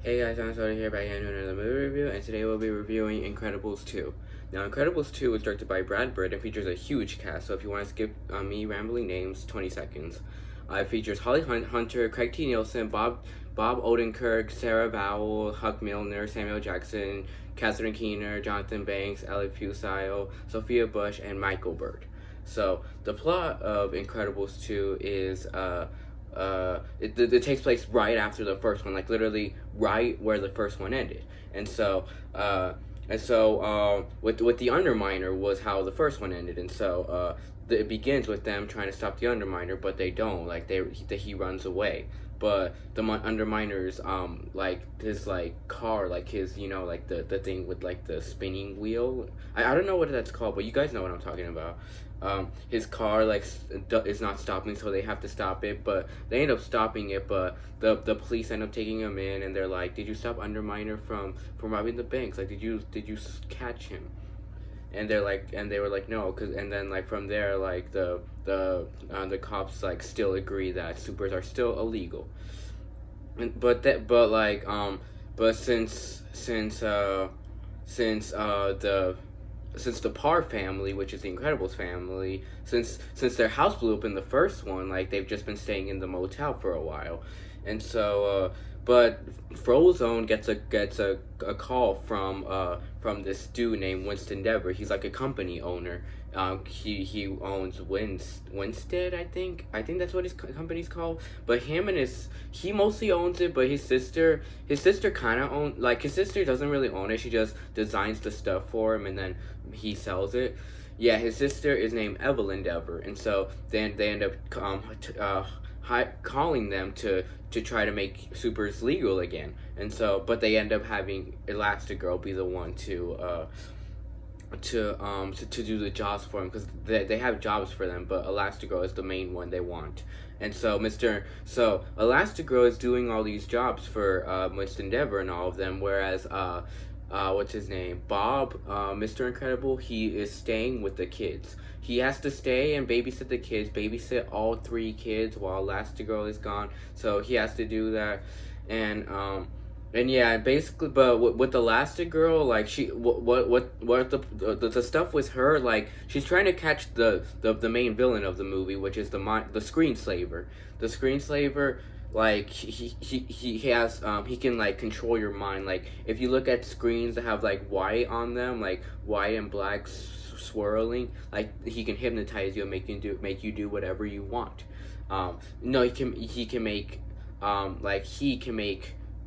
Hey guys, I'm Soda here back again to another movie review, and today we'll be reviewing Incredibles 2. Now, Incredibles 2 was directed by Brad Bird and features a huge cast, so if you want to skip me rambling names, 20 seconds. It features Holly Hunter, Craig T. Nielsen, Bob Odenkirk, Sarah Vowell, Huck Milner, Samuel Jackson, Catherine Keener, Jonathan Banks, Elliot Fusile, Sophia Bush, and Michael Bird. So, the plot of Incredibles 2 is, it takes place right after the first one, like literally right where the first one ended. And so, with the Underminer was how the first one ended, and so it begins with them trying to stop the Underminer, but they don't. Like he runs away. But the Underminer's like his car, like his like the thing with like the spinning wheel. I don't know what that's called, but you guys know what I'm talking about. His car is not stopping, so they have to stop it. But they end up stopping it. But the police end up taking him in, and they're like, "Did you stop Underminer from robbing the banks? Like, did you catch him?" And they were like, no, and then like from there, like the cops like still agree that supers are still illegal. But since the Parr family, which is the Incredibles family, since their house blew up in the first one, like they've just been staying in the motel for a while, and so but Frozone gets a call from this dude named Winston Dever. He's like a company owner. He owns Winstead, I think that's what his company's called. But he mostly owns it, but his sister kind of owns, like his sister doesn't really own it. She just designs the stuff for him and then he sells it. Yeah, his sister is named Evelyn Dever, and so then they end up calling them to try to make supers legal again. And so, but they end up having Elastigirl be the one to do the jobs for them, because they have jobs for them, but Elastigirl is the main one they want. And so Elastigirl is doing all these jobs for Winston Dever and all of them, whereas what's his name, Bob, Mr. Incredible, he is staying with the kids. He has to stay and babysit the kids, babysit all three kids while Elastigirl is gone. So he has to do that, and yeah, basically, but with Elastigirl, like the stuff with her, like she's trying to catch the main villain of the movie, which is the screenslaver. The screenslaver, like he has he can like control your mind. Like if you look at screens that have like white on them, like white and black swirling, like he can hypnotize you and make you do whatever you want. No, he can make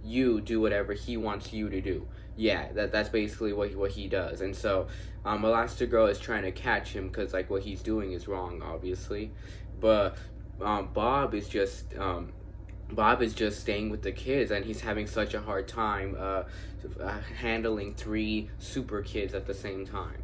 you do whatever he wants you to do. Yeah, that's basically what he does. And so Elastigirl is trying to catch him because like what he's doing is wrong, obviously. But Bob is just staying with the kids, and he's having such a hard time handling three super kids at the same time.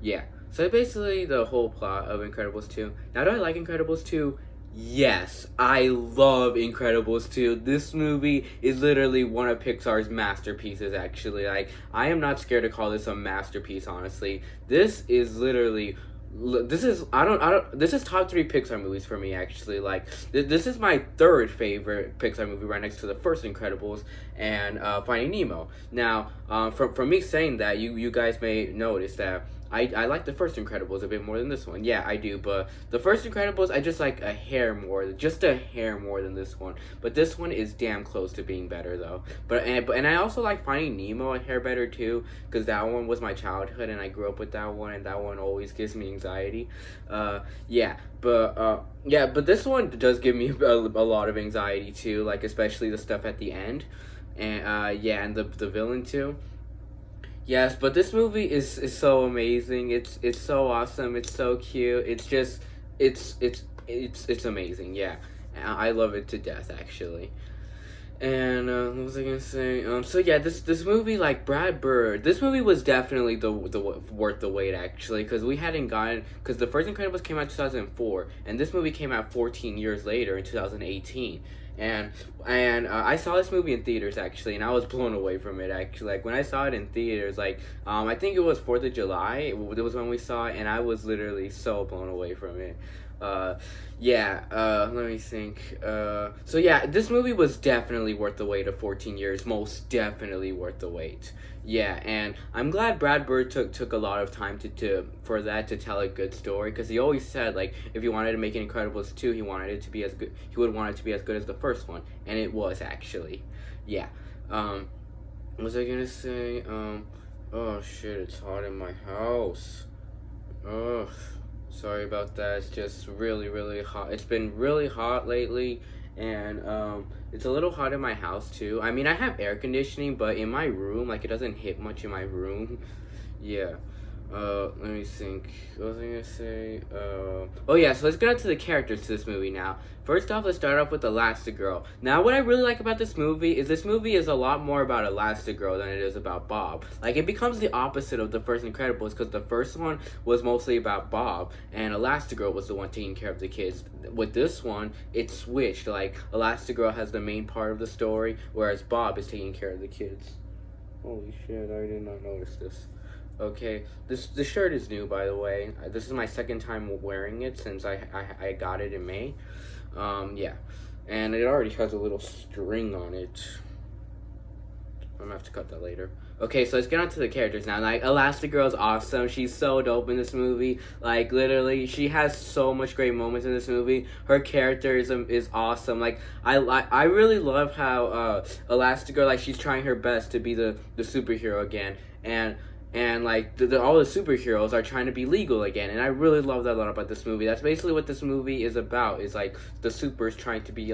Yeah. So basically the whole plot of Incredibles 2. Now, do I like Incredibles 2? Yes, I love Incredibles 2. This movie is literally one of Pixar's masterpieces, actually. Like, I am not scared to call this a masterpiece, honestly. This is literally... This is top 3 Pixar movies for me, actually. Like, this is my third favorite Pixar movie, right next to the first Incredibles and Finding Nemo. Now, from me saying that, you guys may notice that I like the first Incredibles a bit more than this one. Yeah, I do, but the first Incredibles, I just like just a hair more than this one. But this one is damn close to being better, though. And I also like Finding Nemo a hair better, too, because that one was my childhood, and I grew up with that one, and that one always gives me anxiety. Yeah, but this one does give me a lot of anxiety, too, like, especially the stuff at the end. And, yeah, and the villain, too. Yes, but this movie is so amazing. It's so awesome. It's so cute. It's just it's amazing. Yeah, I love it to death, actually. And what was I gonna say? So yeah, this movie, like Brad Bird, this movie was definitely the worth the wait, actually, because the first Incredibles came out in 2004, and this movie came out 14 years later in 2018. And I saw this movie in theaters, actually, and I was blown away from it, actually. Like when I saw it in theaters, like I think it was 4th of July. It was when we saw it, and I was literally so blown away from it. Yeah, let me think. So yeah, this movie was definitely worth the wait of 14 years. Most definitely worth the wait. Yeah, and I'm glad Brad Bird took a lot of time to for that to tell a good story, because he always said like if he wanted to make an Incredibles 2, he wanted it to be as good. He would want it to be as good as the first one, and it was actually. Yeah. What was I gonna say? Oh shit! It's hot in my house. Ugh. Sorry about that. It's just really, really hot. It's been really hot lately, and it's a little hot in my house too. I mean, I have air conditioning, but in my room, like, it doesn't hit much in my room. Yeah. Let me think. What was I gonna say? Oh yeah, so let's get on to the characters to this movie now. First off, let's start off with Elastigirl. Now, what I really like about this movie is a lot more about Elastigirl than it is about Bob. Like, it becomes the opposite of the first Incredibles, because the first one was mostly about Bob, and Elastigirl was the one taking care of the kids. With this one, it switched. Like, Elastigirl has the main part of the story, whereas Bob is taking care of the kids. Holy shit, I did not notice this. Okay, this shirt is new, by the way. This is my second time wearing it since I got it in May. Yeah, and it already has a little string on it. I'm gonna have to cut that later. Okay, so let's get on to the characters now. Like, Elastigirl's awesome. She's so dope in this movie. Like, literally, she has so much great moments in this movie. Her character is awesome. Like, I really love how Elastigirl, like, she's trying her best to be the superhero again, and like all the superheroes are trying to be legal again, and I really love that a lot about this movie. That's basically what this movie is about. Is like the supers trying to be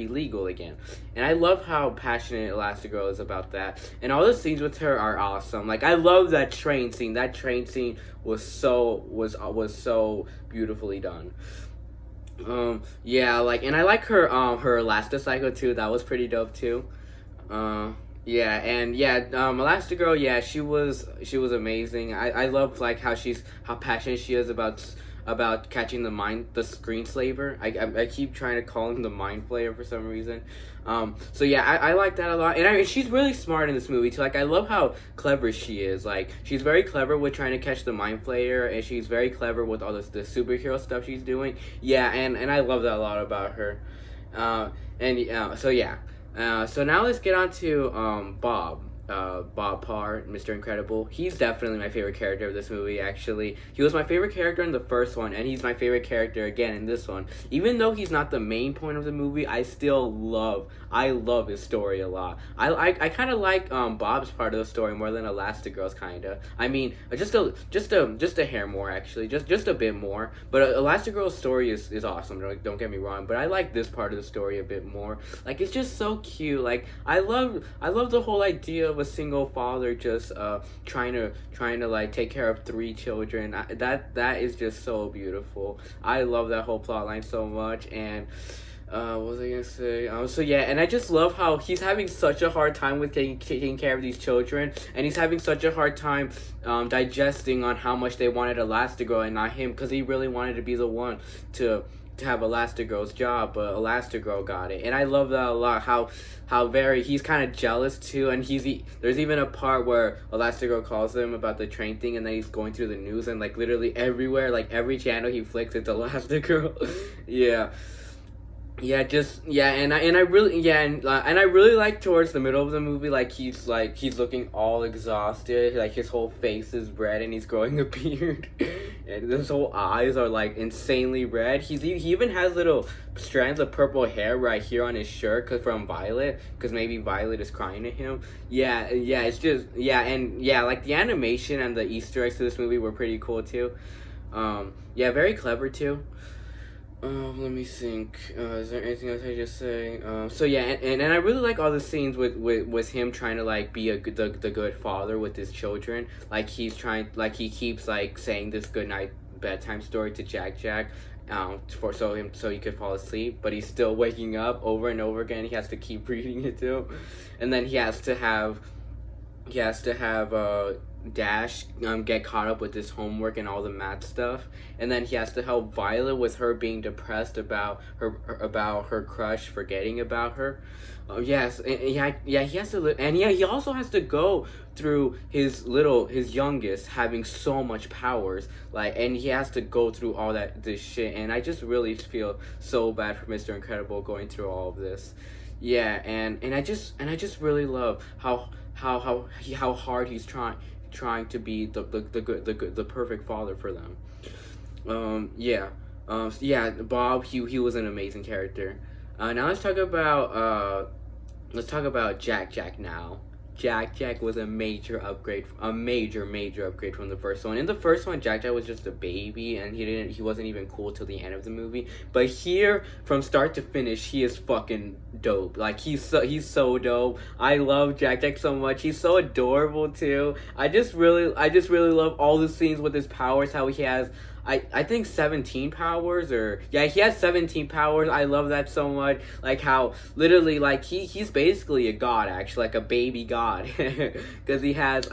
legal again, and I love how passionate Elastigirl is about that. And all the scenes with her are awesome. Like, I love that train scene. That train scene was so beautifully done. Yeah, like, and I like her Elasticycle too. That was pretty dope too. Yeah, and yeah, Elastigirl, yeah, she was amazing. I love like how passionate she is about catching the screen slaver. I keep trying to call him the mind flayer for some reason. So yeah, I like that a lot, and I mean, she's really smart in this movie too. Like, I love how clever she is. Like, she's very clever with trying to catch the mind flayer, and she's very clever with all the superhero stuff she's doing. Yeah, and I love that a lot about her. So yeah. So now let's get on to Bob. Bob Parr, Mr. Incredible. He's definitely my favorite character of this movie, actually. He was my favorite character in the first one, and he's my favorite character again in this one. Even though he's not the main point of the movie, I love his story a lot. I kind of like Bob's part of the story more than Elastigirl's, kind of. I mean, just a hair more, actually. Just a bit more. But Elastigirl's story is awesome, don't get me wrong. But I like this part of the story a bit more. Like, it's just so cute. Like, I love the whole idea of a single father just trying to like take care of 3 children. That is just so beautiful. I love that whole plot line so much. And what was I gonna say? So yeah, and I just love how he's having such a hard time with taking care of these children, and he's having such a hard time digesting on how much they wanted Elastigirl and not him, because he really wanted to be the one to have Elastigirl's job, but Elastigirl got it. And I love that a lot, how very he's kind of jealous too. And there's even a part where Elastigirl calls him about the train thing, and then he's going through the news, and like literally everywhere, like every channel he flicks, it's Elastigirl. Yeah. And I really like towards the middle of the movie, he's looking all exhausted, like his whole face is red and he's growing a beard, and his whole eyes are like insanely red. He even has little strands of purple hair right here on his shirt from Violet, because maybe Violet is crying to him. It's just like the animation and the Easter eggs to this movie were pretty cool too. Very clever too. Let me think. Is there anything else I just say? And I really like all the scenes with him trying to like be the good father with his children. Like, he keeps like saying this goodnight bedtime story to Jack, so he could fall asleep, but he's still waking up over and over again. He has to keep reading it too, and then he has to have Dash get caught up with his homework and all the math stuff, and then he has to help Violet with her being depressed about her crush forgetting about her. Yes, yeah, he has to live, and yeah, he also has to go through his youngest having so much powers, like, and he has to go through all this shit, and I just really feel so bad for Mr. Incredible going through all of this. Yeah, and I just really love how hard he's trying to be the perfect father for them. Yeah. Yeah, Bob, he was an amazing character. Now let's talk about Jack now. Jack was a major upgrade, a major upgrade from the first one. In the first one, Jack was just a baby, and he wasn't even cool till the end of the movie. But here, from start to finish, he is fucking dope. Like, he's so dope. I love Jack so much. He's so adorable too. I just really love all the scenes with his powers. How he has, I think 17 powers, or yeah, he has 17 powers. I love that so much. Like, how literally, like, he's basically a god, actually, like a baby god, because he has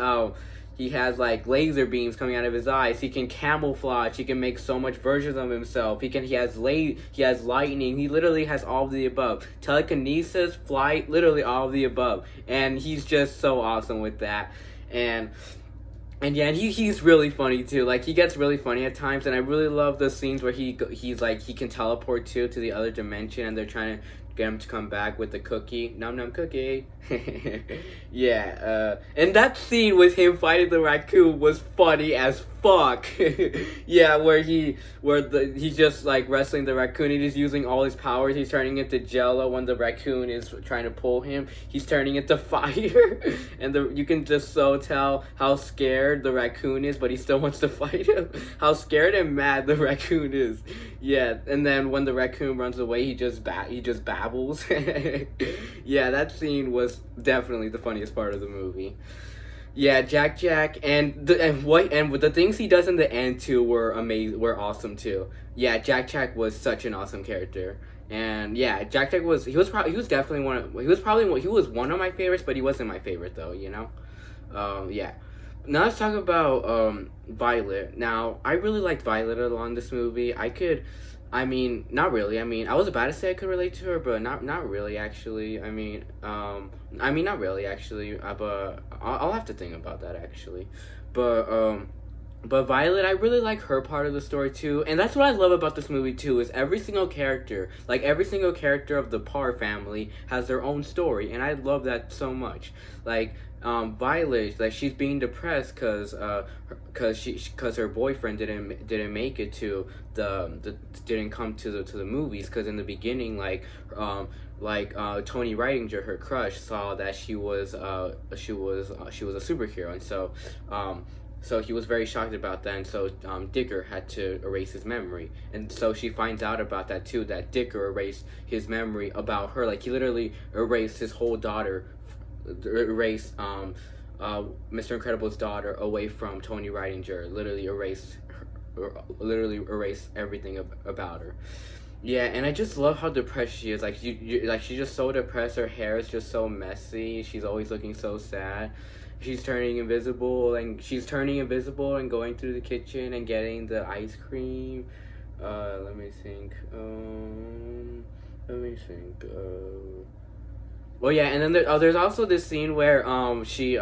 like laser beams coming out of his eyes. He can camouflage. He can make so much versions of himself. He has lightning. He literally has all of the above. Telekinesis, flight, literally all of the above. And he's just so awesome with that. And yeah, and he's really funny too. Like, he gets really funny at times, and I really love the scenes where he's like, he can teleport to the other dimension, and they're trying to get him to come back with the cookie. Num num cookie. Yeah, and that scene with him fighting the raccoon was funny as fuck. Yeah, where he's just like wrestling the raccoon. He's using all his powers. He's turning into jello when the raccoon is trying to pull him. He's turning into fire, and you can just so tell how scared the raccoon is, but he still wants to fight him. How scared and mad the raccoon is. Yeah, and then when the raccoon runs away, he just babbles. Yeah, that scene was definitely the funniest part of the movie. Yeah, Jack, and with the things he does in the end too were awesome too. Yeah, Jack was such an awesome character, and yeah, Jack was definitely he was one of my favorites, but he wasn't my favorite though, you know. Yeah. Now let's talk about Violet. Now, I really liked Violet a lot in this movie. Not really. I was about to say I could relate to her, but not really actually. Not really actually. But I'll have to think about that actually. But Violet, I really like her part of the story too, and that's what I love about this movie too. Is every single character of the Parr family has their own story, and I love that so much. Like, Violet, like, she's being depressed because her boyfriend didn't make it to didn't come to the movies, because in the beginning, Tony Ridinger, her crush, saw that she was a superhero, and so he was very shocked about that, and so Dicker had to erase his memory. And so she finds out about that too, that Dicker erased his memory about her. Like, he literally erased his whole daughter, erased Mr. Incredible's daughter away from Tony Ridinger. Literally erased everything about her. Yeah, and I just love how depressed she is. Like, she's just so depressed. Her hair is just so messy. She's always looking so sad. She's turning invisible and going through the kitchen and getting the ice cream. Let me think. Well, yeah, and then there's also this scene where she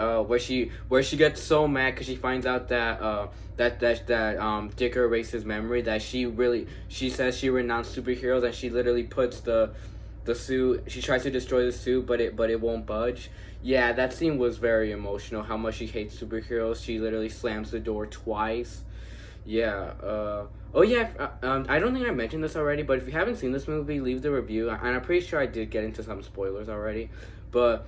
gets so mad because she finds out that Dicker erased his memory, that she says she renounced superheroes, and she literally puts the suit. She tries to destroy the suit, but it won't budge. Yeah, that scene was very emotional. How much she hates superheroes. She literally slams the door twice. Yeah. Oh yeah. I don't think I mentioned this already, but if you haven't seen this movie, leave the review. And I'm pretty sure I did get into some spoilers already, but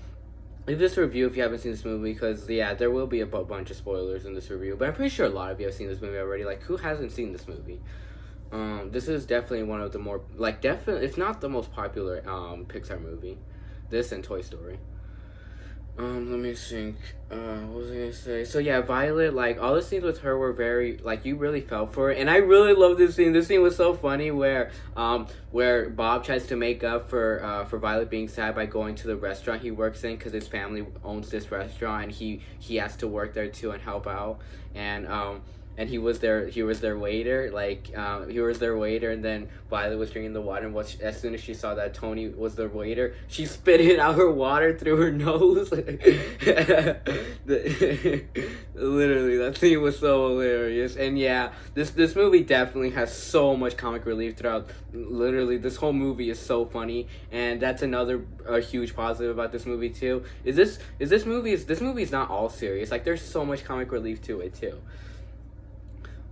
leave this review if you haven't seen this movie, because yeah, there will be a bunch of spoilers in this review. But I'm pretty sure a lot of you have seen this movie already. Like, who hasn't seen this movie? This is definitely one of the more, if not the most popular Pixar movie. This and Toy Story. Let me think. What was I gonna say? So yeah, Violet, like all the scenes with her were very like you really felt for it, and I really love this scene. This scene was so funny where Bob tries to make up for Violet being sad by going to the restaurant he works in because his family owns this restaurant, and he has to work there too and help out, and he was their waiter, he was their waiter, and then Violet was drinking the water, and as soon as she saw that Tony was the waiter, she spitted out her water through her nose. Literally, that scene was so hilarious. And yeah, this movie definitely has so much comic relief throughout. Literally, this whole movie is so funny, and that's another huge positive about this movie too. This movie is not all serious. Like there's so much comic relief to it too.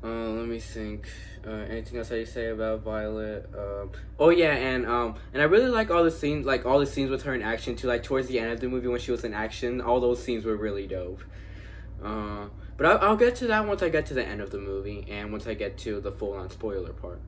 Let me think. Anything else I say about Violet? Oh yeah, and I really like all the scenes with her in action too. Like towards the end of the movie when she was in action, all those scenes were really dope. But I'll get to that once I get to the end of the movie and once I get to the full on spoiler part.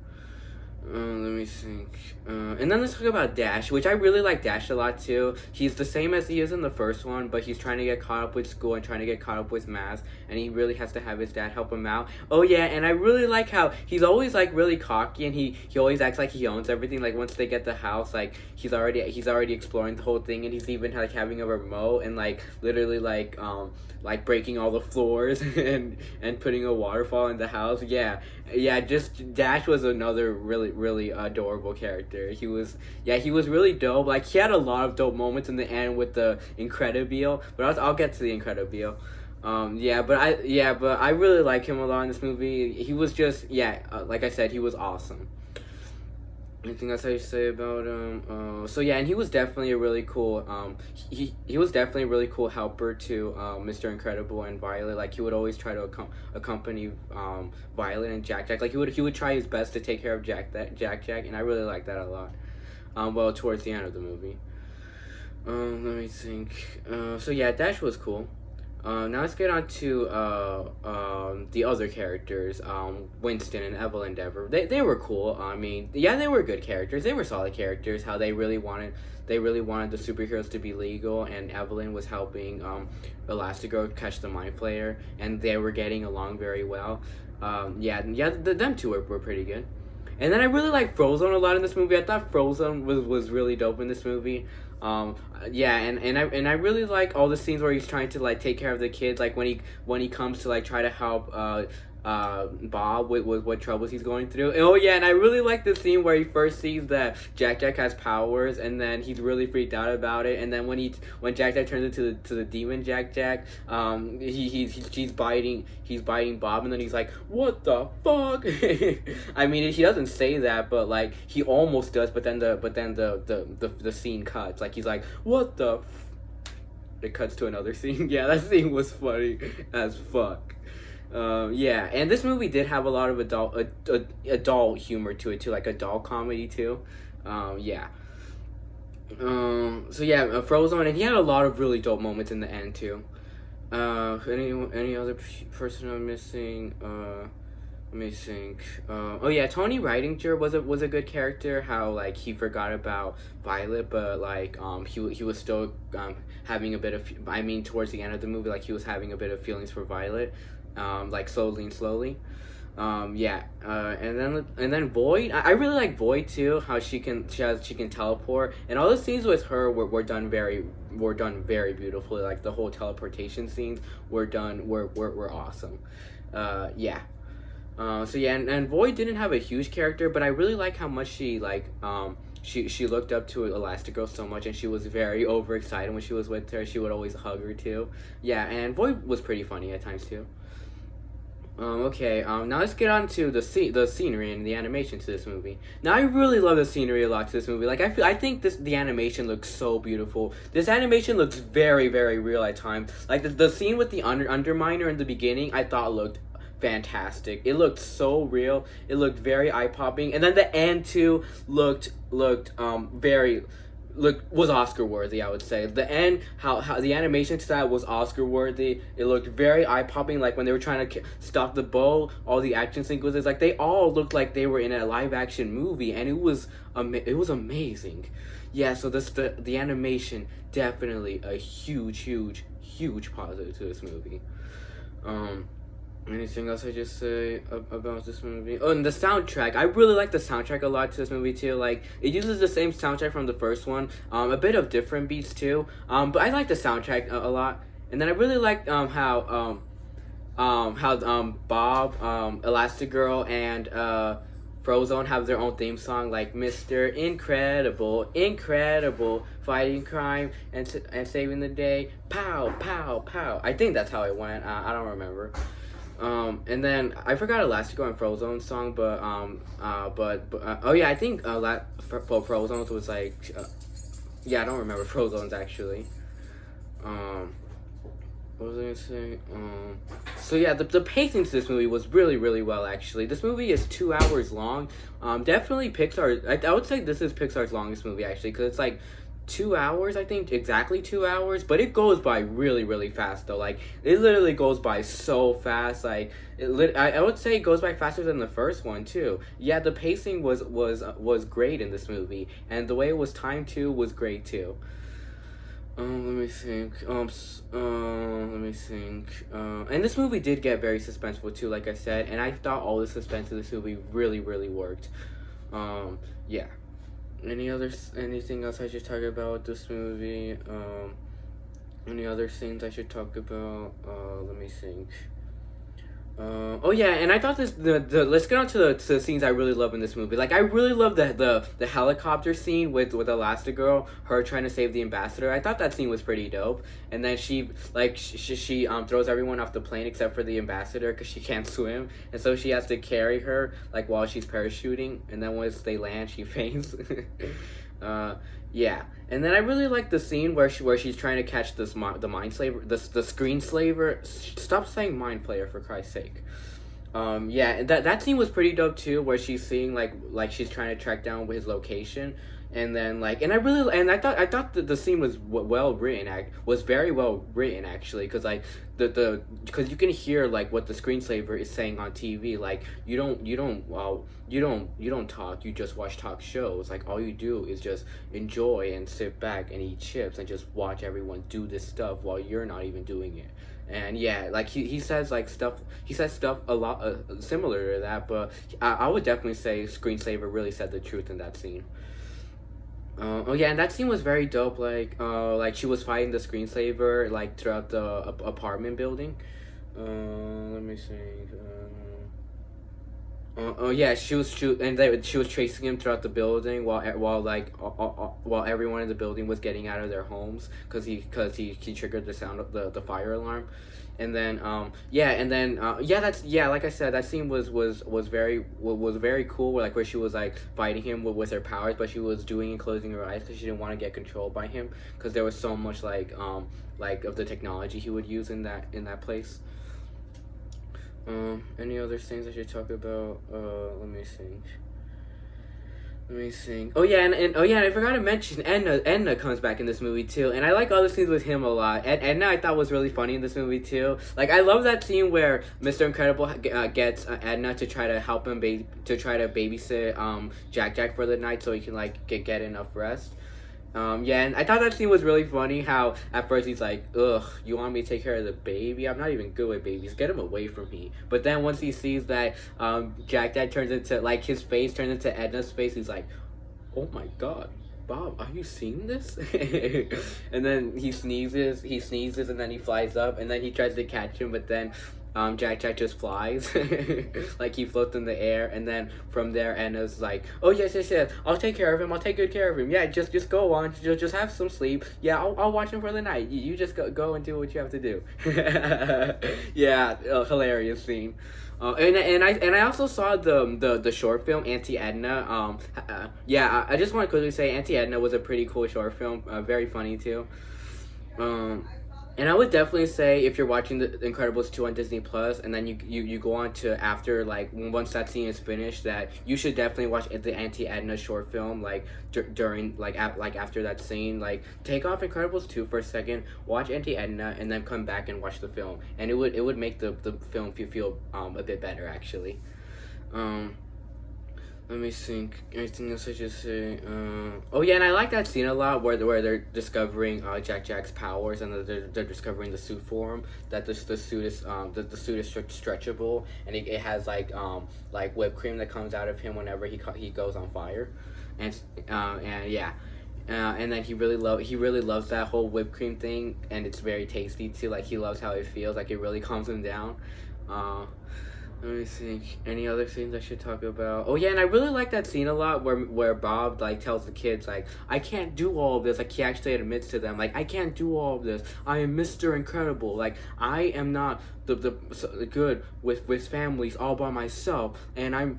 Let me think. And then let's talk about Dash, which I really like Dash a lot too. He's the same as he is in the first one, but he's trying to get caught up with school and trying to get caught up with math, and he really has to have his dad help him out. Oh yeah, and I really like how he's always like really cocky, and he always acts like he owns everything. Like once they get the house, like he's already exploring the whole thing, and he's even like having a remote and like literally like breaking all the floors and putting a waterfall in the house. Yeah, just Dash was another really adorable character. He was really dope. Like he had a lot of dope moments in the end with the Incredibile, but I'll get to the Incredibile. But I really like him a lot in this movie. He was just like I said, he was awesome. Anything else I should say about him? And he was definitely a really cool. He was definitely a really cool helper to Mr. Incredible and Violet. Like he would always try to accompany Violet and Jack. Like he would try his best to take care of Jack, and I really like that a lot. Towards the end of the movie. Let me think. Dash was cool. Now let's get on to the other characters, Winston and Evelyn Dever. They were cool. I mean, yeah, they were good characters. They were solid characters. How they really wanted the superheroes to be legal, and Evelyn was helping Elastigirl catch the Mind Flayer, and they were getting along very well. Them two were pretty good. And then I really like Frozone a lot in this movie. I thought Frozone was really dope in this movie. And I really like all the scenes where he's trying to like take care of the kids, like when he comes to like try to help Bob with what troubles he's going through. Oh yeah, and I really like the scene where he first sees that Jack has powers, and then he's really freaked out about it. And then when Jack turns into the demon Jack, he's biting Bob, and then he's like, "What the fuck?" I mean, he doesn't say that, but like he almost does. But then the scene cuts. Like he's like, "What the?" It cuts to another scene. Yeah, that scene was funny as fuck. And this movie did have a lot of adult humor to it too, like adult comedy too. Frozone, and he had a lot of really dope moments in the end too. Any other person I'm missing? Let me think. Tony Ridinger was a good character. How like he forgot about Violet, but like he was still having a bit of. I mean, towards the end of the movie, like he was having a bit of feelings for Violet. Like slowly. And then Void. I really like Void too. How she can teleport, and all the scenes with her were done very beautifully. Like the whole teleportation scenes were awesome. And Void didn't have a huge character, but I really like how much she she looked up to Elastigirl so much, and she was very overexcited when she was with her. She would always hug her too. Yeah, and Void was pretty funny at times too. Now let's get on to the scenery and the animation to this movie. Now I really love the scenery a lot to this movie. Like I think the animation looks so beautiful. This animation looks very real at times. Like the scene with the Underminer in the beginning, I thought looked fantastic. It looked so real. It looked very eye popping, and then the end too looked was Oscar worthy. I would say the end, how the animation style was Oscar worthy. It looked very eye popping. Like when they were trying to stop the bow, all the action sequences, like they all looked like they were in a live action movie, and it was amazing. yeah, so the animation definitely a huge positive to this movie. Um, Anything else I just say about this movie? Oh, and the soundtrack. I really like the soundtrack a lot to this movie too. Like it uses the same soundtrack from the first one. A bit of different beats too. But I like the soundtrack a lot. And then I really liked how Bob, Elastigirl, and Frozone have their own theme song, like Mr. Incredible, Incredible, fighting crime and saving the day, pow, pow, pow. I think that's how it went. I don't remember. And then I forgot Elastigirl and Frozone's song, but oh yeah, I think Frozone's was like, yeah, I don't remember Frozone's actually. What was I gonna say? So yeah, the pacing to this movie was really well actually. This movie is 2 hours long. Definitely Pixar. I would say this is Pixar's longest movie actually, because it's like 2 hours, I think, exactly 2 hours. But it goes by really fast though. Like it literally goes by so fast. Like I would say it goes by faster than the first one too. Yeah, the pacing was great in this movie, and the way it was timed too was great too. Let me think. Let me think. And this movie did get very suspenseful too, like I said, and I thought all the suspense of this movie really worked. Yeah. Anything else I should talk about this movie? Any other things I should talk about? Let me think. Oh yeah, and I thought the let's get on to the scenes I really love in this movie. Like I really love the helicopter scene with Elastigirl, her trying to save the ambassador. I thought that scene was pretty dope. And then she throws everyone off the plane except for the ambassador because she can't swim, and so she has to carry her like while she's parachuting. And then once they land, she faints. Yeah, and then I really like the scene where she's trying to catch the mind slaver, the screen slaver. Stop saying mind flayer for Christ's sake. Yeah, that scene was pretty dope too, where she's seeing like she's trying to track down his location, and then I thought that the scene was well written, was very well written actually, because like because you can hear like what the screensaver is saying on TV. Like you don't talk, you just watch talk shows. Like all you do is just enjoy and sit back and eat chips and just watch everyone do this stuff while you're not even doing it. And yeah, like he says stuff a lot similar to that, but I would definitely say screensaver really said the truth in that scene. Oh yeah, and that scene was very dope. Like she was fighting the screensaver like throughout the apartment building. Let me see. Oh yeah, she was chasing him throughout the building while everyone in the building was getting out of their homes because he triggered the sound of the fire alarm. And then like I said, that scene was very cool, where she was like fighting him with her powers, but she was doing and closing her eyes because she didn't want to get controlled by him, because there was so much like of the technology he would use in that place. Any other things I should talk about? Let me think. Oh yeah, and I forgot to mention Edna comes back in this movie too, and I like other scenes with him a lot. Edna I thought was really funny in this movie too. Like I love that scene where Mr. Incredible gets Edna to try to help him babysit Jack for the night so he can like get enough rest. Yeah, and I thought that scene was really funny, how at first he's like, ugh, you want me to take care of the baby? I'm not even good with babies. Get him away from me. But then once he sees that Jack Dad turns into, like, his face turns into Edna's face, he's like, oh my god, Bob, are you seeing this? And then he sneezes, and then he flies up, and then he tries to catch him, but then Jack just flies. Like he floats in the air, and then from there Anna's like, oh yes, I'll take care of him, I'll take good care of him. Yeah, just go on, just have some sleep. Yeah, I'll watch him for the night. You just go and do what you have to do. Yeah, hilarious scene. And I also saw the short film Auntie Edna. Yeah, I just want to quickly say Auntie Edna was a pretty cool short film, very funny too. And I would definitely say, if you're watching The Incredibles 2 on Disney Plus, and then you go on to after, like, once that scene is finished, that you should definitely watch the Auntie Edna short film, like, during, after that scene. Like, take off Incredibles 2 for a second, watch Auntie Edna, and then come back and watch the film. And it would make the film feel a bit better, actually. Let me think. Anything else I should say? Oh yeah, and I like that scene a lot where they're discovering Jack's powers, and they're discovering the suit form, that the suit is the suit is stretchable, and it has like whipped cream that comes out of him whenever he goes on fire, and yeah. And then he really loves that whole whipped cream thing, and it's very tasty too. Like, he loves how it feels. Like, it really calms him down. Uh, Let me think. Any other scenes I should talk about? Oh yeah, and I really like that scene a lot where Bob like tells the kids like, I can't do all of this. Like, he actually admits to them like, I can't do all of this. I am Mr. Incredible. Like, I am not the good with families all by myself, and I'm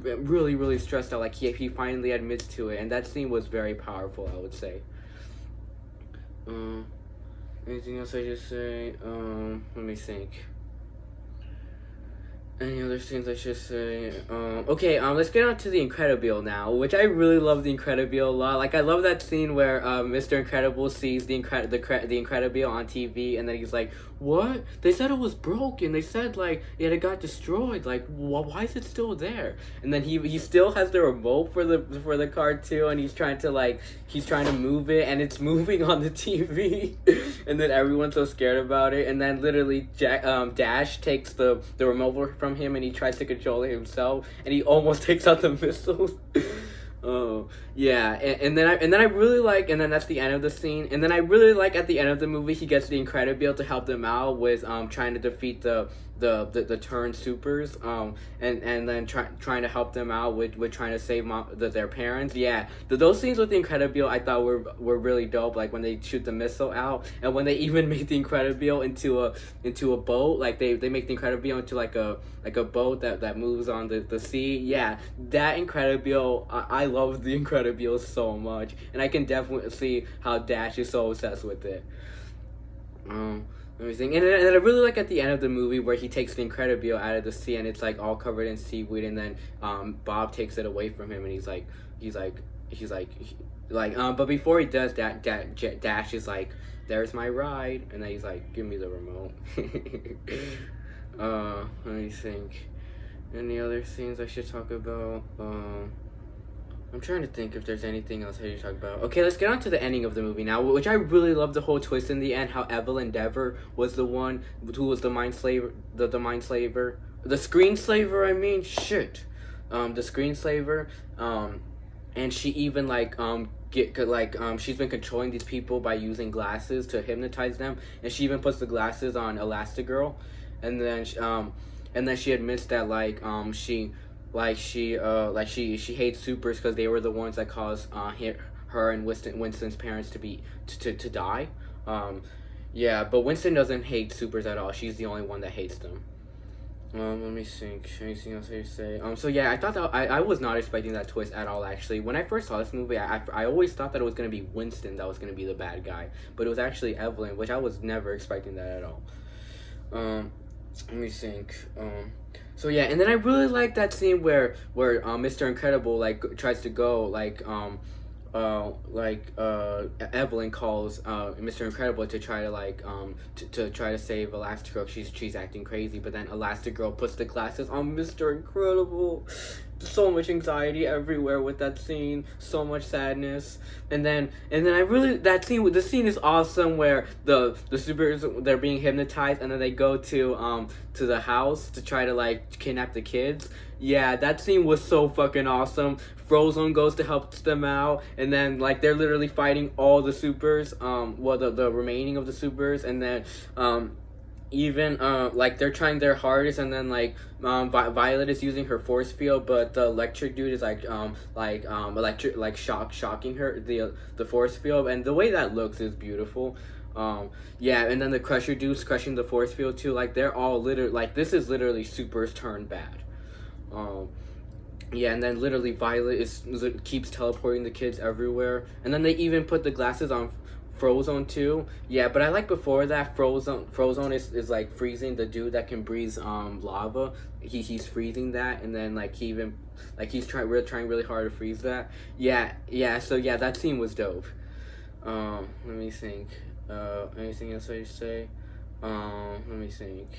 really stressed out. Like, he finally admits to it, and that scene was very powerful, I would say. Anything else I just say? Let me think. Any other scenes I should say? Okay, let's get on to the Incredible now, which I really love the Incredible a lot. Like, I love that scene where Mr. Incredible sees the Incredible on TV, and then he's like, "What? They said it was broken. They said like it got destroyed. Like, why is it still there?" And then he still has the remote for the car too, and he's trying to move it, and it's moving on the TV, and then everyone's so scared about it, and then literally Dash takes the remote from him, and he tries to control it himself, and he almost takes out the missiles. Oh yeah, and then I really like, and then that's the end of the scene, and then I really like at the end of the movie he gets the Incredible to help them out with trying to defeat the Turn Supers, and then trying to help them out with trying to save their parents. Yeah, those scenes with the Incredible I thought were really dope. Like, when they shoot the missile out, and when they even make the Incredible into a boat. Like, they make the Incredible into like a boat that moves on the sea. Yeah, that Incredible, I love the Incredible so much, and I can definitely see how Dash is so obsessed with it. Let me think. And I really like at the end of the movie where he takes the Incredible out of the sea, and it's like all covered in seaweed, and then Bob takes it away from him, and he's like, but before he does that, Dash is like, "There's my ride," and then he's like, "Give me the remote." Let me think. Any other scenes I should talk about? I'm trying to think if there's anything else I should talk about. Okay, let's get on to the ending of the movie now, which I really love the whole twist in the end, how Evelyn Dever was the one who was the mind slaver, the screen slaver, I mean, shit. The screen slaver, and she even she's been controlling these people by using glasses to hypnotize them, and she even puts the glasses on Elastigirl, and then she admits that she hates supers because they were the ones that caused her and Winston's parents to die. Yeah, but Winston doesn't hate supers at all. She's the only one that hates them. Let me think. Anything else I say? So yeah, I thought that I was not expecting that twist at all. Actually, when I first saw this movie, I always thought that it was gonna be Winston that was gonna be the bad guy, but it was actually Evelyn, which I was never expecting that at all. Let me think. So yeah, and then I really like that scene where Mr. Incredible tries to go Evelyn calls Mr. Incredible to try to try to save Elastigirl. She's acting crazy, but then Elastigirl puts the glasses on Mr. Incredible. So much anxiety everywhere with that scene, so much sadness, and then I really the scene is awesome where the supers, they're being hypnotized, and then they go to the house to try to kidnap the kids. Yeah, that scene was so fucking awesome. Frozone goes to help them out, and then they're literally fighting all the supers, the remaining of the supers, and then even they're trying their hardest, and then Violet is using her force field, but the electric dude is shocking her the force field, and the way that looks is beautiful. Yeah, and then the Crusher dude's crushing the force field too. They're all this is literally supers turned bad. Yeah, and then literally Violet keeps teleporting the kids everywhere, and then they even put the glasses on Frozone too. Yeah, but I like before that Frozone is freezing the dude that can breathe lava. He's freezing that, and then he's trying really hard to freeze that. Yeah. So yeah, that scene was dope. Let me think. Anything else I say? Let me think.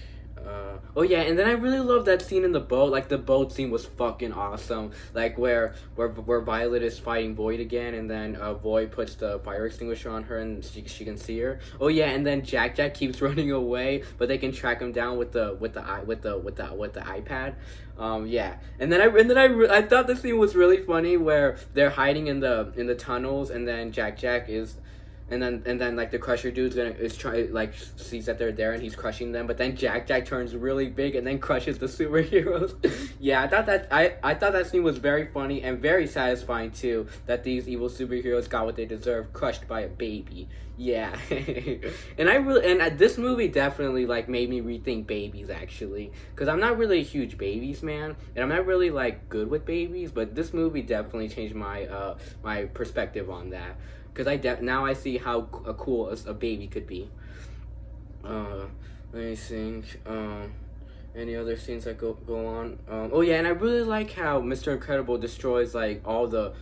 Oh yeah, and then I really love that scene in the boat. Like the boat scene was fucking awesome. Like where Violet is fighting Void again, and then Void puts the fire extinguisher on her, and she can see her. Oh yeah, and then Jack keeps running away, but they can track him down with the iPad. Yeah, and then I thought the scene was really funny where they're hiding in the tunnels, and then Jack is. And then like the Crusher dude's is trying like sees that they're there and he's crushing them, but then Jack turns really big and then crushes the superheroes. Yeah, I thought that scene was very funny and very satisfying too. That these evil superheroes got what they deserve, crushed by a baby. Yeah, and this movie definitely like made me rethink babies actually, because I'm not really a huge babies man, and I'm not really like good with babies, but this movie definitely changed my perspective on that. Because now I see how cool a baby could be. Let me think. Any other scenes that go on? Oh yeah, and I really like how Mr. Incredible destroys like all the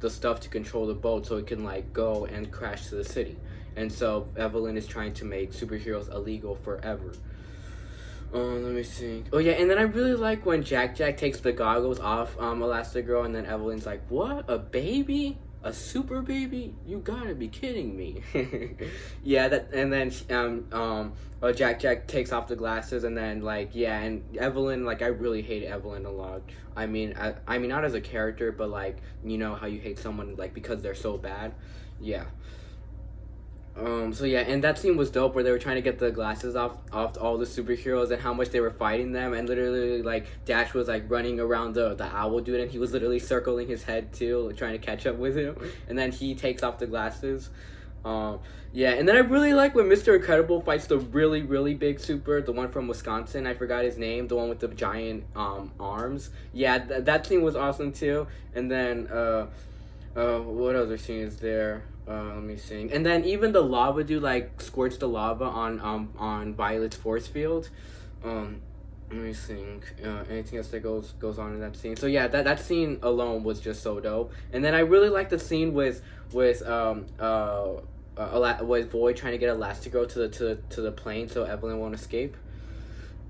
stuff to control the boat, so it can like go and crash to the city. And so Evelyn is trying to make superheroes illegal forever. Let me think. Oh yeah, and then I really like when Jack takes the goggles off Elastigirl, and then Evelyn's like, "What? A baby? A super baby? You gotta be kidding me!" Yeah, and then Jack takes off the glasses, and then like yeah, and Evelyn, like I really hate Evelyn a lot. I mean not as a character, but like you know how you hate someone like because they're so bad. Yeah. So yeah, and that scene was dope where they were trying to get the glasses off all the superheroes and how much they were fighting them, and literally like Dash was like running around the owl dude, and he was literally circling his head too, like, trying to catch up with him, and then he takes off the glasses. Yeah, and then I really like when Mr. Incredible fights the really big super, the one from Wisconsin, I forgot his name, the one with the giant arms. Yeah, that scene was awesome too. And then what other scene is there? Let me think. And then even the lava dude like squirts the lava on Violet's force field. Let me think. Anything else that goes on in that scene? So yeah, that scene alone was just so dope. And then I really like the scene with Void trying to get Elastigirl to the plane so Evelyn won't escape.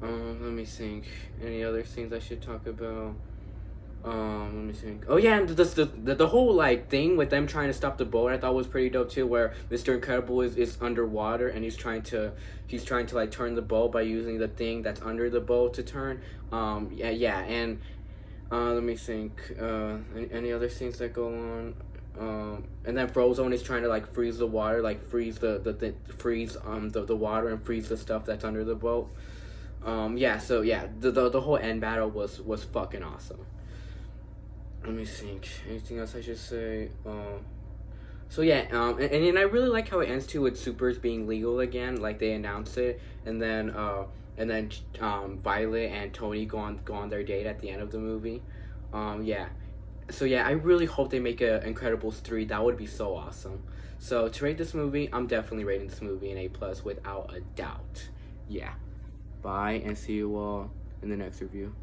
Let me think. Any other scenes I should talk about? Let me think. Oh yeah, and the whole like thing with them trying to stop the boat I thought was pretty dope too, where Mr. Incredible is underwater and he's trying to like turn the boat by using the thing that's under the boat to turn. Yeah, and let me think. Any other scenes that go on? And then Frozone is trying to like freeze the water, like freeze the water and freeze the stuff that's under the boat. Yeah, so yeah, the whole end battle was fucking awesome. Let me think. Anything else I should say? So yeah, and I really like how it ends too with supers being legal again. Like they announce it, and then Violet and Tony go on their date at the end of the movie. Yeah. So yeah, I really hope they make a Incredibles 3. That would be so awesome. So to rate this movie, I'm definitely rating this movie an A+ without a doubt. Yeah. Bye, and see you all in the next review.